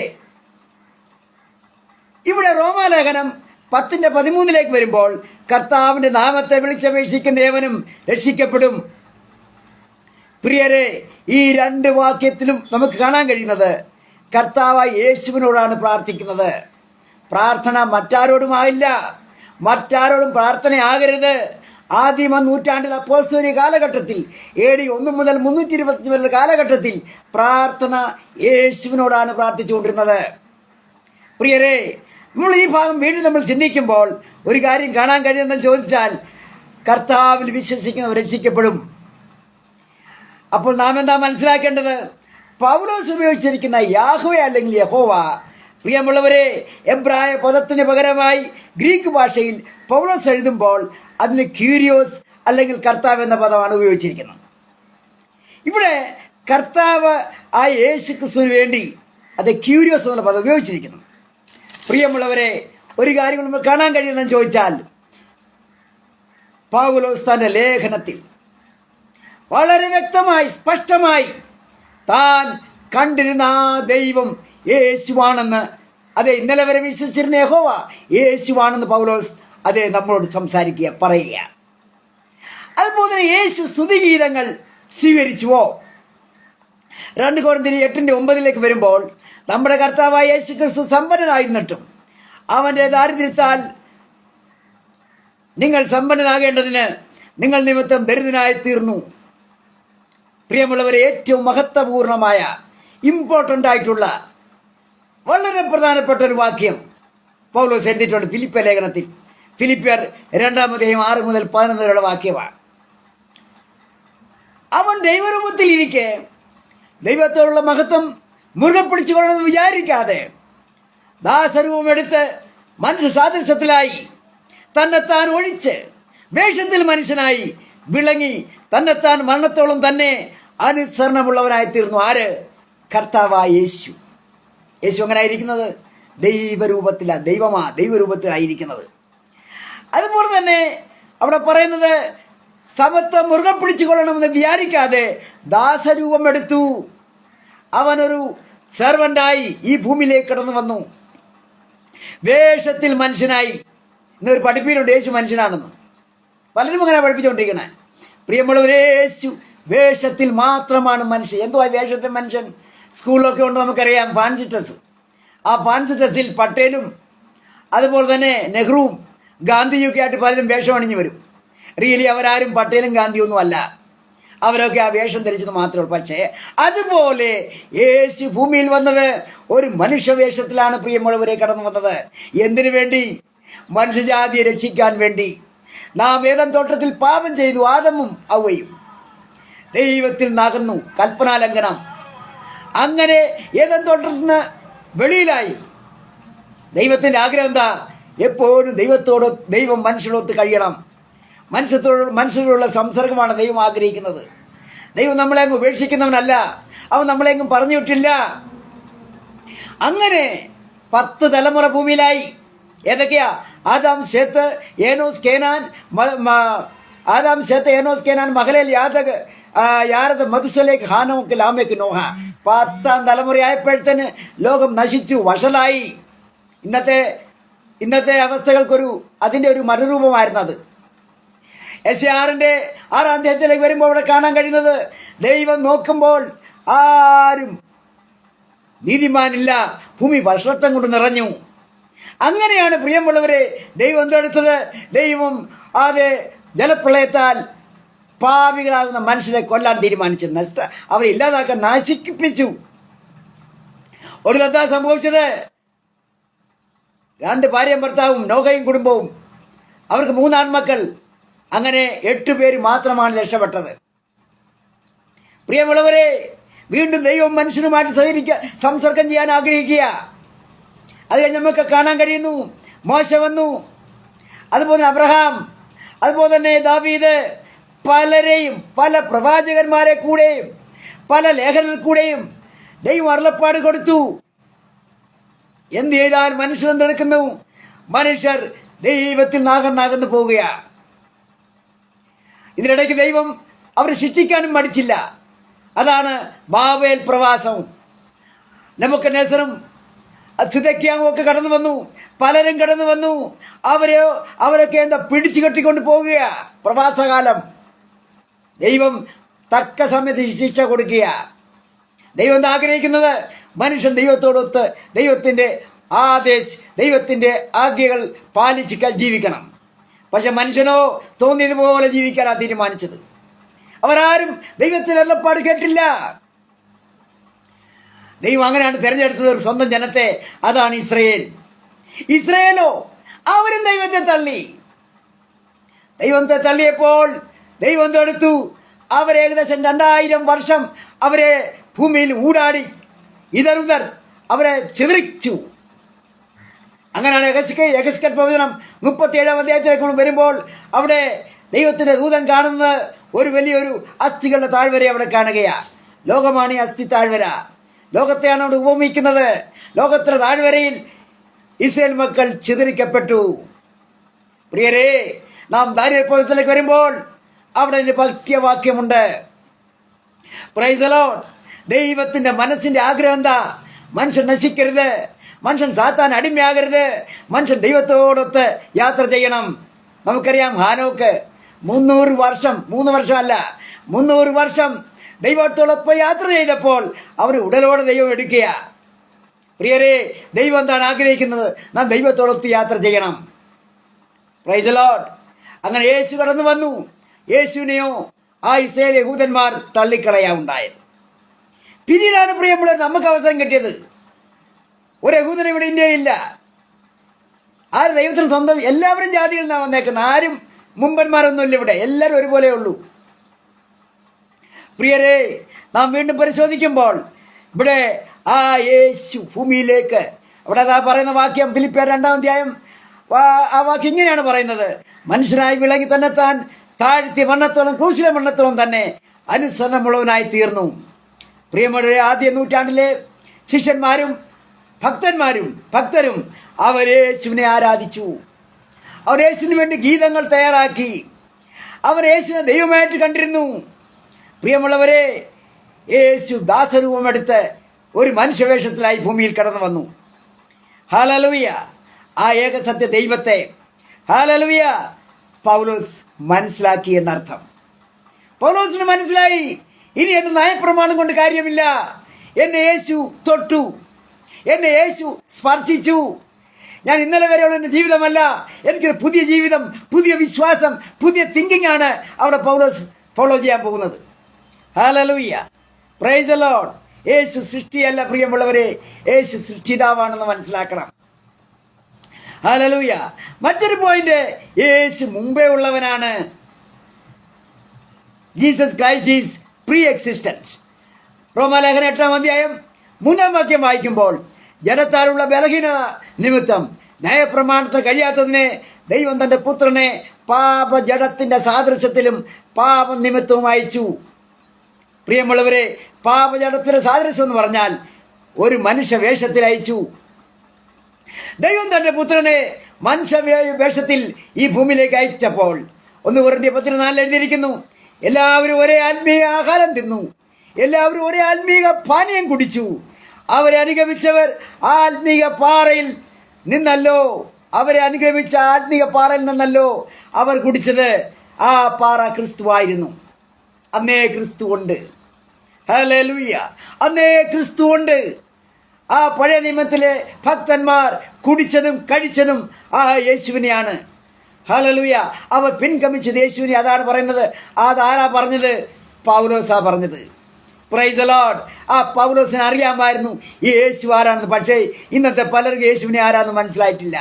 ഇവിടെ റോമാലേഖനം 10:13 വരുമ്പോൾ, കർത്താവിന്റെ നാമത്തെ വിളിച്ചപേക്ഷിക്കുന്ന ഏവനും രക്ഷിക്കപ്പെടും. പ്രിയരെ, ഈ 2 വാക്യത്തിലും നമുക്ക് കാണാൻ കഴിയുന്നത് കർത്താവായ യേശുവിനോടാണ് പ്രാർത്ഥിക്കുന്നത്. പ്രാർത്ഥന മറ്റാരോടുമായില്ല, മറ്റാരോടും പ്രാർത്ഥനയാകരുത്. ആദിമ നൂറ്റാണ്ടിൽ അപ്പോസ്തോലിക കാലഘട്ടത്തിൽ AD 1 മുതൽ 325 വരെ കാലഘട്ടത്തിൽ പ്രാർത്ഥന യേശുവിനോടാണ് പ്രാർത്ഥിച്ചുകൊണ്ടിരുന്നത്. പ്രിയരെ, നമ്മൾ ഈ ഭാഗം വീണ്ടും നമ്മൾ ചിന്തിക്കുമ്പോൾ ഒരു കാര്യം കാണാൻ കഴിയുമെന്ന് ചോദിച്ചാൽ, കർത്താവിൽ വിശ്വസിക്കുന്നവർ രക്ഷിക്കപ്പെടും. അപ്പോൾ നാം എന്താ മനസ്സിലാക്കേണ്ടത്? പൗലോസ് ഉപയോഗിച്ചിരിക്കുന്ന യാഹ്വേ അല്ലെങ്കിൽ യഹോവ, പ്രിയമുള്ളവരെ, എബ്രായ പദത്തിന് പകരമായി ഗ്രീക്ക് ഭാഷയിൽ പൗലോസ് എഴുതുമ്പോൾ അതിന് ക്യൂരിയോസ് അല്ലെങ്കിൽ കർത്താവ് എന്ന പദമാണ് ഉപയോഗിച്ചിരിക്കുന്നത്. ഇവിടെ കർത്താവ് ആ യേശു ക്രിസ്തുവിന് വേണ്ടി അത് ക്യൂരിയോസ് എന്നുള്ള പദം ഉപയോഗിച്ചിരിക്കുന്നു. പ്രിയമുള്ളവരെ, ഒരു കാര്യം നമ്മൾ കാണാൻ കഴിയുന്നതെന്ന് ചോദിച്ചാൽ, പൗലോസ് തന്റെ ലേഖനത്തിൽ വളരെ വ്യക്തമായി സ്പഷ്ടമായി താൻ കണ്ടിരുന്ന ആ ദൈവം യേശുവാണെന്ന്, അതെ, ഇന്നലെ വരെ വിശ്വസിച്ചിരുന്ന യഹോവ യേശുവാണെന്ന് പൗലോസ് നമ്മളോട് പറയുക. അതുപോലെ തന്നെ യേശു സ്തുതിഗീതങ്ങൾ സ്വീകരിച്ചുവോ? 2 കൊരിന്ത്യർ 8:9 വരുമ്പോൾ നമ്മുടെ കർത്താവായ യേശു ക്രിസ്തു സമ്പന്നനായിരുന്നിട്ടും അവന്റെ ദാരിദ്ര്യത്താൽ നിങ്ങൾ സമ്പന്നനാകേണ്ടതിന് നിങ്ങൾ നിമിത്തം ദരിദ്രനായി തീർന്നു. പ്രിയമുള്ളവരെ, ഏറ്റവും മഹത്വപൂർണമായ ഇമ്പോർട്ടൻ്റ് ആയിട്ടുള്ള വളരെ പ്രധാനപ്പെട്ട ഒരു വാക്യം പൗലോസ് എഴുതിയിട്ടുണ്ട് ഫിലിപ്പിയ ലേഖനത്തിൽ. ഫിലിപ്പിയർ 2:6-11 വരെയുള്ള വാക്യമാണ്. അവൻ ദൈവരൂപത്തിൽ ഇരിക്കെ ദൈവത്തോടുള്ള മഹത്വം മുറുകെ പിടിച്ചുകൊള്ളണമെന്ന് വിചാരിക്കാതെ ദാസരൂപം എടുത്ത് മനുഷ്യ സാദൃശ്യത്തിലായി തന്നെത്താൻ ഒഴിച്ച് വേഷത്തിൽ മനുഷ്യനായി വിളങ്ങി തന്നെത്താൻ മരണത്തോളം തന്നെ അനുസരണമുള്ളവനായിത്തീർന്നു. ആര്? കർത്താവായ യേശു. യേശു അങ്ങനെ ആയിരിക്കുന്നത് ദൈവരൂപത്തിലാണ്, ദൈവരൂപത്തിലായിരിക്കുന്നത്. അതുപോലെ തന്നെ അവിടെ പറയുന്നത് സമത്വം മുറുകെ പിടിച്ചുകൊള്ളണമെന്ന് വിചാരിക്കാതെ ദാസരൂപം എടുത്തു. അവനൊരു സെർവൻ്റായി ഈ ഭൂമിയിലേക്ക് കടന്നു വന്നു. വേഷത്തിൽ മനുഷ്യനായി. ഇന്നൊരു പഠിപ്പിലുണ്ട് യേശു മനുഷ്യനാണെന്ന്. പലരും അങ്ങനെ പഠിപ്പിച്ചുകൊണ്ടിരിക്കണേ. പ്രിയമുള്ളവരെ, യേശു വേഷത്തിൽ മാത്രമാണ് മനുഷ്യൻ. എന്തുവാ വേഷത്തിൽ മനുഷ്യൻ? സ്കൂളിലൊക്കെ ഉണ്ട്, നമുക്കറിയാം ഫാൻസി ഡ്രസ്. ആ ഫാൻസി ഡ്രസ്സിൽ പട്ടേലും അതുപോലെ തന്നെ നെഹ്റുവും ഗാന്ധിയൊക്കെ ആയിട്ട് പലരും വേഷം അണിഞ്ഞു വരും. റിയലി അവരാരും പട്ടേലും ഗാന്ധിയൊന്നും അല്ല. അവരൊക്കെ ആ വേഷം ധരിച്ചത് മാത്രമേ ഉള്ളൂ. പക്ഷേ അതുപോലെ യേശു ഭൂമിയിൽ വന്നത് ഒരു മനുഷ്യവേഷത്തിലാണ്. പ്രിയമുള്ളവരെ, കടന്നു വന്നത് എന്തിനു വേണ്ടി? മനുഷ്യജാതിയെ രക്ഷിക്കാൻ വേണ്ടി. നാം ഏദൻ തോട്ടത്തിൽ പാപം ചെയ്തു, ആദമും ഹവ്വയും. ദൈവത്തിൽ നിന്നാകുന്നു കൽപ്പനാലംഘനം. അങ്ങനെ ഏദൻ തോട്ടത്തിൽ നിന്ന് വെളിയിലായി. ദൈവത്തിൻ്റെ ആഗ്രഹം എന്താ? എപ്പോഴും ദൈവം മനുഷ്യനോട് കഴിയണം. മനുഷ്യരോടുള്ള സംസർഗമാണ് ദൈവം ആഗ്രഹിക്കുന്നത്. ദൈവം നമ്മളെ അങ്ങ് ഉപേക്ഷിക്കുന്നവനല്ല. അവൻ നമ്മളെങ്ങും പറഞ്ഞു വിട്ടില്ല. അങ്ങനെ 10 തലമുറ ഭൂമിയിലായി. ഏതൊക്കെയാ? ആദാം, ശേത്ത്, ഏനോസ്, കേനാൻ, മഹലേൽ, യാരദ്, മധുസലേക്ക്, ഹാനോക്ക്, ലാമേക്ക്, നോഹ. 10ാം തലമുറയായപ്പോഴത്തേന് ലോകം നശിച്ചു, വഷളായി. ഇന്നത്തെ അവസ്ഥകൾക്കൊരു അതിൻ്റെ ഒരു മറുരൂപമായിരുന്നു അത്. യെശയ്യാവിന്റെ 6ാം അധ്യായത്തിലേക്ക് വരുമ്പോൾ അവിടെ കാണാൻ കഴിയുന്നത്, ദൈവം നോക്കുമ്പോൾ ആരും നീതിമാനില്ല, ഭൂമി വർഷത്വം കൊണ്ട് നിറഞ്ഞു. അങ്ങനെയാണ് പ്രിയമുള്ളവരെ ദൈവം എന്തെടുത്തത്? ദൈവം ആദ്യ ജലപ്രളയത്താൽ പാപികളാകുന്ന മനുഷ്യരെ കൊല്ലാൻ തീരുമാനിച്ചു. അവരെ ഇല്ലാതാക്കാൻ നശിപ്പിച്ചു. ഒടുവിലെന്താ സംഭവിച്ചത്? 2 ഭാര്യയും ഭർത്താവും, നോഹയും കുടുംബവും. അവർക്ക് 3 ആൺമക്കൾ. അങ്ങനെ 8 പേര് മാത്രമാണ് രക്ഷപ്പെട്ടത്. പ്രിയമുള്ളവരെ, വീണ്ടും ദൈവം മനുഷ്യനുമായിട്ട് സംസർഗം ചെയ്യാൻ ആഗ്രഹിക്കുക. അത് കഴിഞ്ഞ് നമുക്ക് കാണാൻ കഴിയുന്നു, മോശ വന്നു, അതുപോലെ അബ്രഹാം, അതുപോലെ തന്നെ ദാവീദ്, പലരെയും, പല പ്രവാചകന്മാരെ കൂടെയും പല ലേഖനത്തിൽ കൂടെയും ദൈവം അരുളപ്പാട് കൊടുത്തു. എന്ത് ചെയ്താൽ മനുഷ്യർ എന്തെടുക്കുന്നു? മനുഷ്യർ ദൈവത്തിൽ നാഗന്നു പോവുകയാണ്. ഇതിനിടയ്ക്ക് ദൈവം അവരെ ശിക്ഷിക്കാനും മടിച്ചില്ല. അതാണ് ബാബേൽ പ്രവാസവും. നെബൂഖദ്നേസറും സിദെക്കീയാവും ഒക്കെ കടന്നു വന്നു, പലരും കടന്നു വന്നു. അവരൊക്കെ എന്താ പിടിച്ചു കെട്ടിക്കൊണ്ട് പോവുക. പ്രവാസകാലം ദൈവം തക്ക സമയത്ത് ശിക്ഷ കൊടുക്കുക. ദൈവം എന്താ ആഗ്രഹിക്കുന്നത്? മനുഷ്യൻ ദൈവത്തോടൊത്ത് ദൈവത്തിന്റെ ആജ്ഞകൾ പാലിച്ച് ജീവിക്കണം. പക്ഷെ മനുഷ്യനോ തോന്നിയതുപോലെ ജീവിക്കാനാണ് തീരുമാനിച്ചത്. അവരാരും ദൈവത്തിന്റെ അരുളപ്പാട് കേട്ടില്ല. ദൈവം അങ്ങനെയാണ് തിരഞ്ഞെടുത്തത് ഒരു സ്വന്തം ജനത്തെ. അതാണ് ഇസ്രയേലോ അവരും ദൈവത്തെ തള്ളിയപ്പോൾ ദൈവം എന്തെടുത്തു? അവരേകദേശം 2000 വർഷം അവരെ ഭൂമിയിൽ ഊടാടി ഇതറുതർ അവരെ ചിതറിച്ചു. അങ്ങനെയാണ് യെഹെസ്കേൽ പ്രവചനം 37ാം അധ്യായത്തിലേക്ക് വരുമ്പോൾ അവിടെ ദൈവത്തിന്റെ ദൂതൻ കാണുന്നത് ഒരു വലിയൊരു അസ്ഥികളുടെ താഴ്വര അവിടെ കാണുകയാണ്. ലോകമാണ് ഈ അസ്ഥി താഴ്വര. ലോകത്തെയാണ് അവിടെ ഉപമിക്കുന്നത്. ലോകത്തിലെ താഴ്വരയിൽ ഇസ്രായേൽ മക്കൾ ചിതറിക്കപ്പെട്ടു. പ്രിയരെ, നാം ദാരിദ്ര്യത്തിലേക്ക് വരുമ്പോൾ അവിടെ ഒരു ഭക്ഷ്യവാക്യമുണ്ട്. Price the Lord. ദൈവത്തിന്റെ മനസ്സിന്റെ ആഗ്രഹം എന്താ? മനുഷ്യൻ നശിക്കരുത്, മനുഷ്യൻ സാത്താൻ അടിമയാകരുത്, മനുഷ്യൻ ദൈവത്തോടൊത്ത് യാത്ര ചെയ്യണം. നമുക്കറിയാം ഹാനോക്ക് 300 വർഷം, 3 വർഷമല്ല 300 വർഷം ദൈവത്തോടൊപ്പം യാത്ര ചെയ്തപ്പോൾ അവർ ഉടലോടെ ദൈവം എടുക്കുക. പ്രിയരെ, ദൈവം എന്താണ് ആഗ്രഹിക്കുന്നത്? നാം ദൈവത്തോടൊത്ത് യാത്ര ചെയ്യണം. Price the Lord. അങ്ങനെ യേശു കടന്നു വന്നു. യേശുവിനെയോ ആ ഇസ്രായേൽ യഹൂദന്മാർ തള്ളിക്കളയാ ഉണ്ടായത്. പിന്നീടാണ് പ്രിയമുള്ളവർ നമുക്ക് അവസരം കിട്ടിയത്. ഒരു യഹൂദൻ ഇവിടെ ഇന്ത്യയിലില്ല. ആര് ദൈവത്തിന് സ്വന്തം? എല്ലാവരും ജാതികളിൽ നിന്നാണ് വന്നേക്കുന്നത്. ആരും മുമ്പന്മാരൊന്നുമില്ല ഇവിടെ. എല്ലാവരും ഒരുപോലെ ഉള്ളൂ. പ്രിയരെ, നാം വീണ്ടും പരിശോധിക്കുമ്പോൾ ഇവിടെ ആ യേശു ഭൂമിയിലേക്ക്, അവിടെ അതാ പറയുന്ന വാക്യം, ഫിലിപ്പിയർ 2-ാം അധ്യായം ആ വാക്യം ഇങ്ങനെയാണ് പറയുന്നത്: മനുഷ്യനായി വിളങ്ങി തന്നെ താൻ താഴ്ത്തി മരണത്തോളം, ക്രൂശിലെ മരണത്തോളം തന്നെ അനുസരണമുള്ളവനായി തീർന്നു. പ്രിയമുള്ളവരെ, ആദ്യ നൂറ്റാണ്ടിലെ ശിഷ്യന്മാരും ഭക്തരും അവർ യേശുവിനെ ആരാധിച്ചു. അവർ യേശുവിന് വേണ്ടി ഗീതങ്ങൾ തയ്യാറാക്കി. അവർ യേശുവിനെ ദൈവമായിട്ട് കണ്ടിരുന്നു. പ്രിയമുള്ളവരെ, യേശു ദാസരൂപമെടുത്ത് ഒരു മനുഷ്യവേഷത്തിലായി ഭൂമിയിൽ കടന്നു വന്നു. ഹല്ലേലൂയ. ആ ഏകസത്യ ദൈവത്തെ, ഹല്ലേലൂയ, പൗലോസ് മനസ്സിലാക്കി എന്നർത്ഥം. പൗലോസിന് മനസ്സിലായി, ഇനി എന്റെ നയപ്രമാണം കൊണ്ട് കാര്യമില്ല. എന്നെ യേശു തൊട്ടു, എന്നെ യേശു സ്പർശിച്ചു. ഞാൻ ഇന്നലെ വരെയുള്ള എൻ്റെ ജീവിതമല്ല, എനിക്കൊരു പുതിയ ജീവിതം, പുതിയ വിശ്വാസം, പുതിയ തിങ്കിങ് ആണ് അവിടെ പൗലോസ് ഫോളോ ചെയ്യാൻ പോകുന്നത്. ഹല്ലേലൂയ. Praise the lord. യേശു സൃഷ്ടിയല്ല പ്രിയമുള്ളവരെ, യേശു സൃഷ്ടിതാവാണെന്ന് മനസ്സിലാക്കണം. ഹല്ലേലൂയ. മറ്റൊരു പോയിന്റ്, യേശു മുമ്പേ ഉള്ളവനാണ്. Jesus Christ is pre existent. റോമാലേഖനം 8-ാം അധ്യായം 3-ാം വാക്യം വായിക്കുമ്പോൾ, ജഡത്താലുള്ള ബലഹീനത നിമിത്തം ന്യായപ്രമാണത്തിന് കഴിയാത്തതിനെ ദൈവം തന്റെ പുത്രനെ പാപജഡത്തിന്റെ സാദൃശ്യത്തിലും പാപം നിമിത്തവും അയച്ചു. പ്രിയമുള്ളവരെ, പാപജഡത്തിന്റെ സാദൃശ്യം എന്ന് പറഞ്ഞാൽ ഒരു മനുഷ്യ വേഷത്തിൽ അയച്ചു. ദൈവം തന്റെ പുത്രനെ മനുഷ്യ വേഷത്തിൽ ഈ ഭൂമിയിലേക്ക് അയച്ചപ്പോൾ 1 കൊരിന്ത്യർ 10:4 എഴുതിയിരിക്കുന്നു: എല്ലാവരും ഒരേ ആത്മീയ ആഹാരം തിന്നു, എല്ലാവരും ഒരേ ആത്മീക പാനീയം കുടിച്ചു. അവരെ അനുഗമിച്ചവർ ആത്മീക പാറയിൽ നിന്നല്ലോ, അവരെ അനുഗമിച്ച ആത്മീക പാറയിൽ നിന്നല്ലോ അവർ കുടിച്ചത്. ആ പാറ ക്രിസ്തുവായിരുന്നു. അന്നേ ക്രിസ്തു ഉണ്ട്. ഹല്ലേലൂയ. അന്നേ ക്രിസ്തു ഉണ്ട്. ആ പഴയ നിയമത്തിലെ ഭക്തന്മാർ കുടിച്ചതും കഴിച്ചതും ആ യേശുവിനെയാണ്. ഹല്ലേലൂയ. അവർ പിൻഗമിച്ചത് യേശുവിനെ. അതാണ് പറയുന്നത്. അതാരാ പറഞ്ഞത്? പൗലോസാ പറഞ്ഞത്. Price the Lord. ആ പൗലോസിനെ അറിയാമായിരുന്നു ഈ യേശു ആരാണെന്ന്. പക്ഷേ ഇന്നത്തെ പലർക്കും യേശുവിനെ ആരാന്ന് മനസ്സിലായിട്ടില്ല.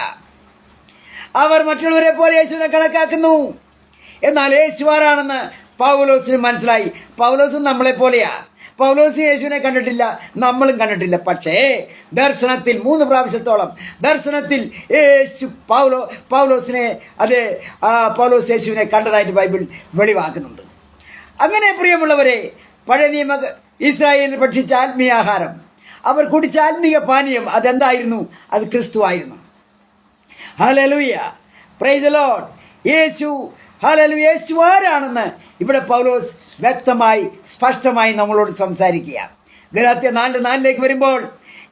അവർ മറ്റുള്ളവരെ പോലെ യേശുവിനെ കണക്കാക്കുന്നു. എന്നാൽ യേശു ആരാണെന്ന് പൗലോസിന് മനസ്സിലായി. പൗലോസും നമ്മളെ പോലെയാ. പൗലോസ് യേശുവിനെ കണ്ടിട്ടില്ല, നമ്മളും കണ്ടിട്ടില്ല. പക്ഷേ ദർശനത്തിൽ 3 പ്രാവശ്യത്തോളം ദർശനത്തിൽ യേശു പൗലോസിനെ പൗലോസ് യേശുവിനെ കണ്ടതായിട്ട് ബൈബിൾ വെളിവാക്കുന്നുണ്ട്. അങ്ങനെ പ്രിയമുള്ളവരെ, പഴയ നിയമ ഇസ്രായേലിൽ ഭക്ഷിച്ച ആത്മീയാഹാരം, അവർ കുടിച്ച ആത്മീയ പാനീയം അതെന്തായിരുന്നു? അത് ക്രിസ്തു ആയിരുന്നു. ഹല്ലേലൂയ. Praise the lord. യേശു, ഹല്ലേലൂയ, യേശു ആരാണെന്ന് ഇവിടെ പൗലോസ് വ്യക്തമായി സ്പഷ്ടമായി നമ്മളോട് സംസാരിക്കുക. ഗലാത്യർ 4:4 വരുമ്പോൾ,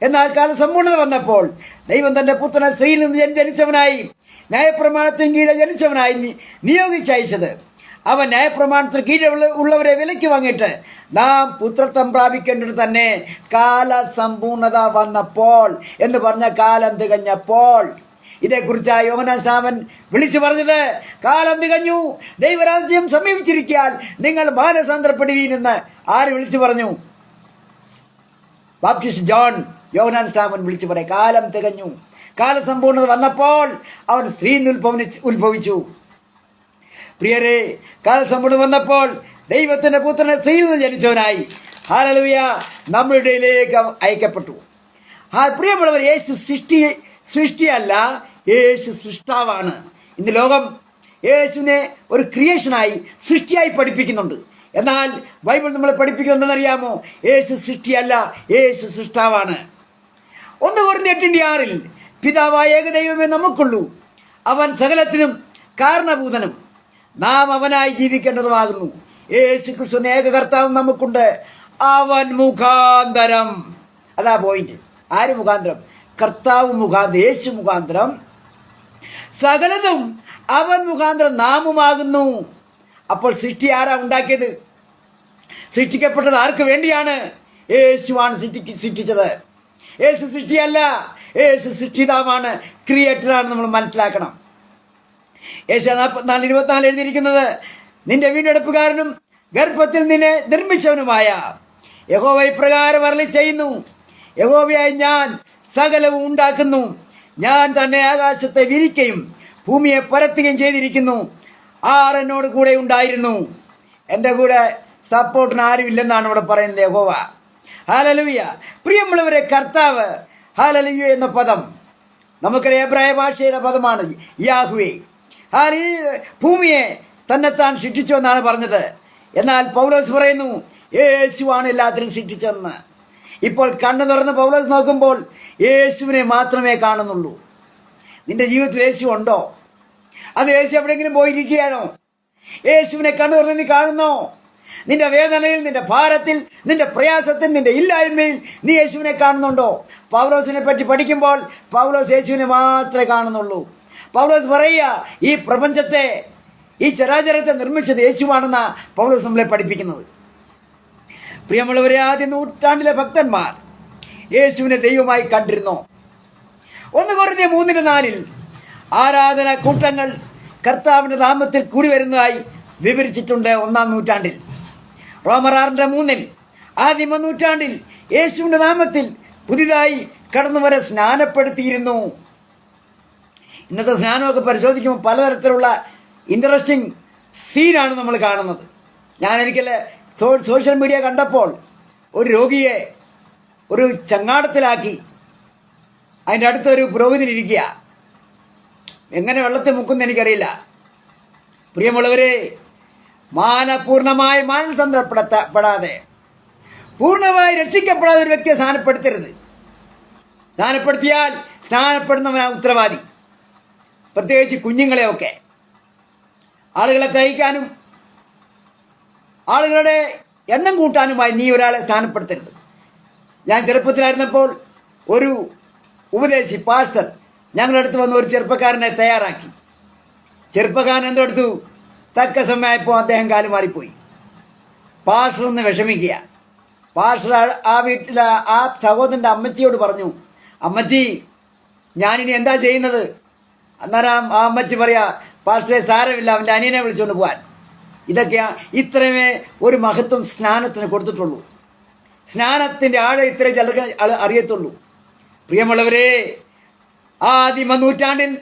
എന്നാൽ കാലം സമ്പൂർണ്ണത വന്നപ്പോൾ ദൈവം തന്റെ പുത്രനെ സ്ത്രീയിൽ നിന്ന് ജനിച്ചവനായി ന്യായപ്രമാണത്തിന് കീഴെ ജനിച്ചവനായി നിയോഗിച്ചയച്ചത്. അവൻ ന്യായപ്രമാണത്തിന് കീഴെ ഉള്ളവരെ വിലയ്ക്ക് വാങ്ങിയിട്ട് നാം പുത്രത്വം പ്രാപിക്കേണ്ടത് തന്നെ കാലസമ്പൂർണത വന്നപ്പോൾ എന്ന് പറഞ്ഞ കാലം തികഞ്ഞപ്പോൾ. ഇതേക്കുറിച്ചായി യോഹന്നാൻ സ്നാപകൻ വിളിച്ചു പറഞ്ഞത്, കാലം തികഞ്ഞു, ദൈവരാജ്യം സമീപിച്ചിരിക്കാൻ നിങ്ങൾ മാനസാന്തരപ്പെടുവീൻ എന്ന് ആര് വിളിച്ചു പറഞ്ഞു? ബാപ്റ്റിസ്റ്റ് ജോൺ യോഹന്നാൻ സ്നാപകൻ വിളിച്ചു പറയും. കാലം തികഞ്ഞു, കാലസമ്പൂർണത വന്നപ്പോൾ അവൻ സ്ത്രീയിൽ നിന്ന് ഉത്ഭവിച്ചു. പ്രിയരെ, കാലസമ്പൂർണത വന്നപ്പോൾ ദൈവത്തിന്റെ പുത്രനെ സ്ത്രീയിൽ നിന്ന് ജനിച്ചവനായി, ഹല്ലേലൂയ, നമ്മുടെ ഇടയിലേക്ക് അയക്കപ്പെട്ടു. പ്രിയമുള്ളവർ, യേശു സൃഷ്ടിയല്ല, യേശു സൃഷ്ടാവാണ്. ഇന്ന് ലോകം യേശുവിനെ ഒരു ക്രിയേഷനായി, സൃഷ്ടിയായി പഠിപ്പിക്കുന്നുണ്ട്. എന്നാൽ ബൈബിൾ നമ്മളെ പഠിപ്പിക്കുന്നതെന്നറിയാമോ? യേശു സൃഷ്ടിയല്ല, യേശു സൃഷ്ടാവാണ്. 1 കൊരിന്ത്യർ 8:6 പിതാവായ ഏകദൈവമേ നമുക്കുള്ളൂ, അവൻ സകലത്തിനും കാരണഭൂതനും, നാം അവനായി ജീവിക്കേണ്ടതുമാകുന്നു. യേശു ക്രിസ്തു ഏക കർത്താവും നമുക്കുണ്ട്, അവൻ മുഖാന്തരം. അതാ പോയിന്റ്. ആര് മുഖാന്തരം? കർത്താവ് മുഖാന്തരം, യേശു മുഖാന്തരം സകലതും അവൻ മുഖാന്തരം നാമുമാകുന്നു. അപ്പോൾ സൃഷ്ടി ആരാ ഉണ്ടാക്കിയത്? സൃഷ്ടിക്കപ്പെട്ടത് ആർക്ക് വേണ്ടിയാണ്? യേശുവാണ് സൃഷ്ടിച്ചത്. യേശു സൃഷ്ടിയല്ല, യേശു സൃഷ്ടിതാവാണ്, ക്രിയേറ്ററാണ്. നമ്മൾ മനസ്സിലാക്കണം. യേശയ്യാ 44:24 എഴുതിയിരിക്കുന്നത്, നിന്റെ വീണ്ടെടുപ്പുകാരനും ഗർഭത്തിൽ നിന്നെ നിർമ്മിച്ചവനുമായ യഹോവ ഇപ്രകാരം അരുളി ചെയ്യുന്നു, യഹോവയായി ഞാൻ സകലവും ഉണ്ടാക്കുന്നു. ഞാൻ തന്നെ ആകാശത്തെ വിരിക്കുകയും ഭൂമിയെ പരത്തുകയും ചെയ്തിരിക്കുന്നു. ആർ എന്നോട് കൂടെ ഉണ്ടായിരുന്നു? എൻ്റെ കൂടെ സപ്പോർട്ടിന് ആരുമില്ലെന്നാണ് ഇവിടെ പറയുന്നത് യഹോവ. ഹല്ലേലൂയ. പ്രിയമുള്ളവരെ, കർത്താവ് ഹല്ലേലൂയ എന്ന പദം നമുക്കറിയാം എബ്രായ ഭാഷയുടെ പദമാണ് യാഹ്വേ. ഈ ഭൂമിയെ തന്നെത്താൻ സൃഷ്ടിച്ചു എന്നാണ് പറഞ്ഞത്. എന്നാൽ പൗലോസ് പറയുന്നു യേശുവാണ് എല്ലാത്തിനും സൃഷ്ടിച്ചതെന്ന്. ഇപ്പോൾ കണ്ണു തുറന്ന് പൗലോസ് നോക്കുമ്പോൾ യേശുവിനെ മാത്രമേ കാണുന്നുള്ളൂ. നിന്റെ ജീവിതത്തിൽ യേശു ഉണ്ടോ? അത് യേശു എവിടെയെങ്കിലും പോയിരിക്കുകയാണോ? യേശുവിനെ കണ്ണു തുറന്ന് നീ കാണുന്നോ? നിന്റെ വേദനയിൽ, നിന്റെ ഭാരത്തിൽ, നിന്റെ പ്രയാസത്തിൽ, നിന്റെ ഇല്ലായ്മയിൽ നീ യേശുവിനെ കാണുന്നുണ്ടോ? പൗലോസിനെ പറ്റി പഠിക്കുമ്പോൾ പൗലോസ് യേശുവിനെ മാത്രമേ കാണുന്നുള്ളൂ. പൗലോസ് പറയുക, ഈ പ്രപഞ്ചത്തെ, ഈ ചരാചരത്തെ നിർമ്മിച്ചത് യേശുവാണെന്ന പൗലോസ് നമ്മളെ പഠിപ്പിക്കുന്നത്. പ്രിയമുള്ളവരെ, ആദ്യ നൂറ്റാണ്ടിലെ ഭക്തന്മാർ യേശുവിനെ ദൈവമായി കണ്ടിരുന്നോ? 1 കൊരിന്ത്യർ 3:4 ആരാധന കൂട്ടങ്ങൾ കർത്താവിന്റെ നാമത്തിൽ കൂടി വരുന്നതായി വിവരിച്ചിട്ടുണ്ട് 1-ാം നൂറ്റാണ്ടിൽ. റോമർ 6:3 ആദിമ നൂറ്റാണ്ടിൽ യേശുവിന്റെ നാമത്തിൽ പുതിയതായി കടന്നുവരെ സ്നാനപ്പെടുത്തിയിരുന്നു. ഇന്നത്തെ സ്നാനമൊക്കെ പരിശോധിക്കുമ്പോൾ പലതരത്തിലുള്ള ഇൻട്രസ്റ്റിംഗ് സീനാണ് നമ്മൾ കാണുന്നത്. ഞാനൊരിക്കൽ സോഷ്യൽ മീഡിയ കണ്ടപ്പോൾ ഒരു രോഗിയെ ഒരു ചങ്ങാടത്തിലാക്കി അതിൻ്റെ അടുത്തൊരു പുരോഹിതനിരിക്കുക. എങ്ങനെ വെള്ളത്തിൽ മുക്കുന്ന എനിക്കറിയില്ല. പ്രിയമുള്ളവരെ, പൂർണ്ണമായി മാനസാന്തരപ്പെടാതെ, പൂർണ്ണമായി രക്ഷിക്കപ്പെടാതെ ഒരു വ്യക്തിയെ സ്നാനപ്പെടുത്തരുത്. സ്നാനപ്പെടുത്തിയാൽ സ്നാനപ്പെടുന്നവനാണ് ഉത്തരവാദി. പ്രത്യേകിച്ച് കുഞ്ഞുങ്ങളെയൊക്കെ. ആളുകളെ തയ്ക്കാനും ആളുകളുടെ എണ്ണം കൂട്ടാനുമായി നീ ഒരാളെ സ്നാനപ്പെടുത്തരുത്. ഞാൻ ചെറുപ്പത്തിലായിരുന്നപ്പോൾ ഒരു ഉപദേശി പാസ്റ്റർ ഞങ്ങളുടെ അടുത്ത് വന്ന് ഒരു ചെറുപ്പക്കാരനെ തയ്യാറാക്കി. ചെറുപ്പക്കാരൻ എന്തെടുത്തു? തക്ക സമയമായപ്പോൾ അദ്ദേഹം കാലു മാറിപ്പോയി. പാസ്റ്റർ ഒന്ന് വിഷമിക്കുക. പാസ്റ്റർ ആ വീട്ടിലെ ആ സഹോദരൻ്റെ അമ്മച്ചിയോട് പറഞ്ഞു, അമ്മച്ചി ഞാനിനി എന്താ ചെയ്യുന്നത്? അന്നേരം ആ അമ്മച്ചി പറയാ, പാസ്റ്ററെ സാരമില്ല, അവൻ്റെ അനിയനെ വിളിച്ചുകൊണ്ട് പോകാൻ. ഇതൊക്കെയാണ്, ഇത്രമേ ഒരു മഹത്വം സ്നാനത്തിന് കൊടുത്തിട്ടുള്ളൂ. സ്നാനത്തിൻ്റെ ആഴം ഇത്രേ ചിലർക്ക് അറിയത്തുള്ളൂ. പ്രിയമുള്ളവരെ, ആദിമ നൂറ്റാണ്ടിൽ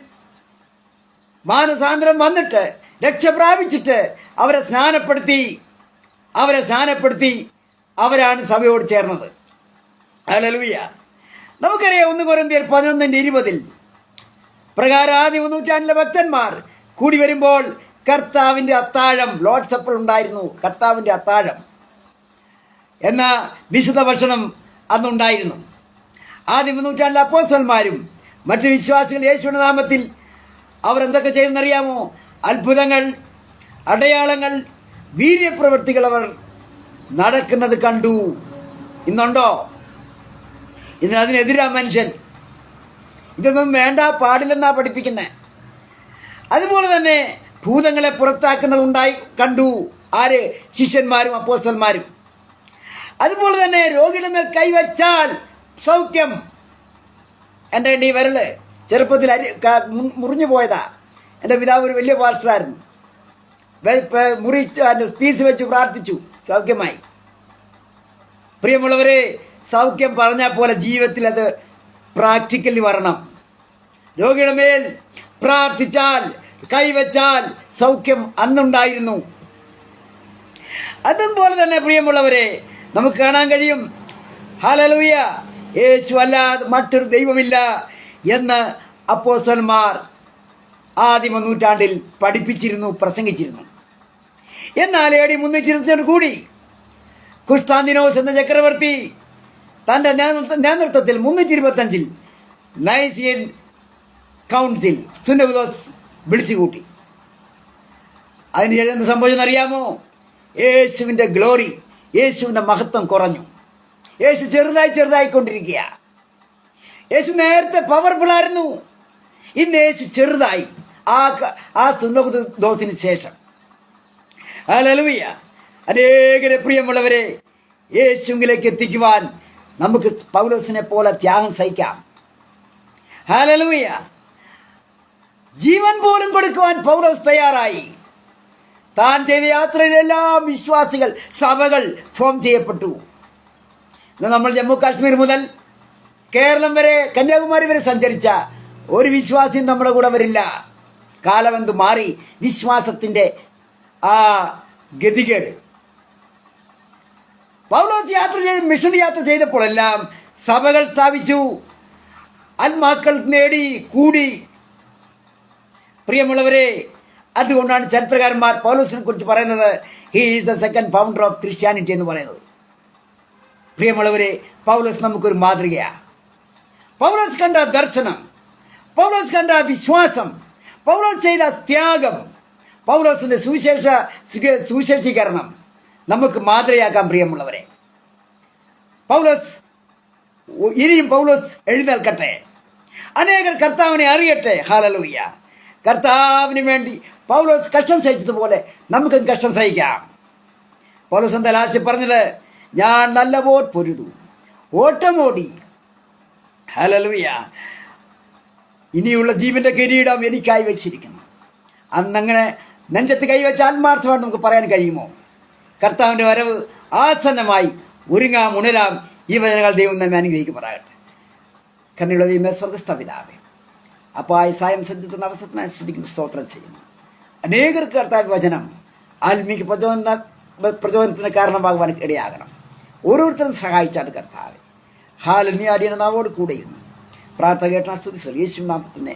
മാനസാന്തരം വന്നിട്ട് രക്ഷ പ്രാപിച്ചിട്ട് അവരെ സ്നാനപ്പെടുത്തി അവരാണ് സഭയോട് ചേർന്നത്. ഹല്ലേലൂയ. നമുക്കറിയാം 1 കൊരിന്ത്യർ 11:20 പ്രകാരം ആദിമ നൂറ്റാണ്ടിലെ ഭക്തന്മാർ കൂടി വരുമ്പോൾ കർത്താവിൻ്റെ അത്താഴം, ലോർഡ് സപ്പർ ഉണ്ടായിരുന്നു. കർത്താവിൻ്റെ അത്താഴം എന്ന വിശുദ്ധ ഭക്ഷണം അന്നുണ്ടായിരുന്നു. ആദിമ നൂറ്റാണ്ടിലെ അപ്പോസ്തലന്മാരും മറ്റു വിശ്വാസികൾ യേശുവിന്റെ നാമത്തിൽ അവരെന്തൊക്കെ ചെയ്യുന്നറിയാമോ? അത്ഭുതങ്ങൾ, അടയാളങ്ങൾ, വീര്യപ്രവൃത്തികൾ അവർ നടക്കുന്നത് കണ്ടു. ഇന്നുണ്ടോ? അതിനെതിരാ മനുഷ്യൻ. ഇതൊന്നും വേണ്ട, പാടില്ലെന്നാ പഠിപ്പിക്കുന്നത്. അതുപോലെ തന്നെ ഭൂതങ്ങളെ പുറത്താക്കുന്നത് കണ്ടു. ആര്? ശിഷ്യന്മാരും അപ്പോസ്തലന്മാരും. അതുപോലെ തന്നെ രോഗിയുടെ മേൽ കൈവച്ചാൽ സൗഖ്യം. എൻ്റെ ഈ വിരല് ചെറുപ്പത്തിൽ മുറിഞ്ഞു പോയതാ. എൻ്റെ പിതാവ് ഒരു വലിയ പാസ്റ്ററായിരുന്നു. പീസ് വെച്ച് പ്രാർത്ഥിച്ചു, സൗഖ്യമായി. പ്രിയമുള്ളവരെ, സൗഖ്യം പറഞ്ഞ പോലെ ജീവിതത്തിൽ അത് പ്രാക്ടിക്കലി വരണം. രോഗിയുടെ മേൽ പ്രാർത്ഥിച്ചാൽ, കൈവച്ചാൽ സൗഖ്യം അന്നുണ്ടായിരുന്നു. അതുപോലെ തന്നെ പ്രിയമുള്ളവരെ, നമുക്ക് കാണാൻ കഴിയും, ഹല്ലേലൂയ, യേശു അല്ലാതെ മറ്റൊരു ദൈവമില്ല എന്ന് അപ്പോസ്തലന്മാർ ആദിമ നൂറ്റാണ്ടിൽ പഠിപ്പിച്ചിരുന്നു, പ്രസംഗിച്ചിരുന്നു. എന്നാൽ AD 322 കൂടി കുസ്താന്തിനോസ് എന്ന ചക്രവർത്തി തൻ്റെ നേതൃത്വത്തിൽ 325 നൈസിയൻ കൗൺസിൽ സുന്നഹദോസ് വിളിച്ചുകൂട്ടി. അതിന് എന്ത് സംഭവിച്ചെന്നറിയാമോ? യേശുവിൻ്റെ ഗ്ലോറി, യേശുവിൻ്റെ മഹത്വം കുറഞ്ഞു. യേശു ചെറുതായിക്കൊണ്ടിരിക്കുക. യേശു നേരത്തെ പവർഫുൾ ആയിരുന്നു. ഇന്ന് യേശു ചെറുതായി ആ സുന്നഹദോസിന് ശേഷം. ഹല്ലേലൂയ. അനേകരെ പ്രിയമുള്ളവരെ യേശുവിലേക്ക് എത്തിക്കുവാൻ നമുക്ക് പൗലോസിനെ പോലെ ത്യാഗം സഹിക്കാം. ഹല്ലേലൂയ. ജീവൻ പോലും കൊടുക്കുവാൻ പൗലോസ് തയ്യാറായി. താൻ ചെയ്ത യാത്രയിലെല്ലാം വിശ്വാസികൾ, സഭകൾ ഫോം ചെയ്യപ്പെട്ടു. ഇന്ന് നമ്മൾ ജമ്മു കാശ്മീർ മുതൽ കേരളം വരെ, കന്യാകുമാരി വരെ സഞ്ചരിച്ച ഒരു വിശ്വാസിയും നമ്മുടെ കൂടെ വരില്ല. കാലമെന്ത് മാറി, വിശ്വാസത്തിന്റെ ആ ഗതികേട്. പൗലോസ് യാത്ര ചെയ്ത്, മിഷൻ യാത്ര ചെയ്തപ്പോഴെല്ലാം സഭകൾ സ്ഥാപിച്ചു, ആത്മാക്കൾ നേടി, കൂടി. പ്രിയമുള്ളവരെ, അതുകൊണ്ടാണ് ചരിത്രകാരന്മാർ പൗലോസിനെ കുറിച്ച് പറയുന്നത് he is the second founder of Christianity എന്ന് പറയുന്നത്. പ്രിയമുള്ളവരെ, പൗലോസ് നമുക്കൊരു മാതൃകയാണ്. പൗലോസ് കണ്ട ദർശനം, പൗലോസ് കണ്ട വിശ്വാസം, പൗലോസ് ചെയ്ത ത്യാഗം, പൗലോസിന്റെ സുവിശേഷീകരണം നമുക്ക് മാതൃകയാക്കാം. പ്രിയമുള്ളവരെ, ഇനിയും പൗലോസ് എഴുന്നേൽക്കട്ടെ, അനേകർ കർത്താവിനെ അറിയട്ടെ. ഹല്ലേലൂയ. കർത്താവിന് വേണ്ടി പൗലോസ് കഷ്ടം സഹിച്ചതുപോലെ നമുക്കും കഷ്ടം സഹിക്കാം. പൗലോസ് എന്താ ലാസ്റ്റ് പറഞ്ഞത്? ഞാൻ നല്ല പോർ പൊരുതു, ഓട്ടമോടി. ഹല്ലേലൂയ. ഇനിയുള്ള ജീവന്റെ കിരീടം എനിക്കായി വെച്ചിരിക്കുന്നു. അന്നങ്ങനെ നെഞ്ചത്ത് കൈവച്ച ആത്മാർത്ഥമായിട്ട് നമുക്ക് പറയാൻ കഴിയുമോ? കർത്താവിൻ്റെ വരവ് ആസന്നമായി. ഒരുങ്ങാം, ഉണരാം. ഈ വചനങ്ങൾ ദൈവം നമ്മെ അനുഗ്രഹിക്കുമാറാകട്ടെ. കരുണയുള്ള ദൈവമേ, സ്വർഗ്ഗസ്ഥ പിതാവേ, അപ്പായ സായം സദ്യത്തുന്ന അവസരത്തിനായി സ്തുതിക്കുന്നു, സ്തോത്രം ചെയ്യുന്നു. അനേകർക്ക് കർത്താവ് വചനം ആത്മീക പ്രചോദനത്തിന് കാരണമാകുവാൻ ഇടയാകണം. ഓരോരുത്തരും സഹായിച്ചാണ് കർത്താവ്. ഹാൽ നീ അടിയണ നാവോട് കൂടെയിരുന്നു. പ്രാർത്ഥന കേട്ട സ്തുതി യേശു നാമത്തിനെ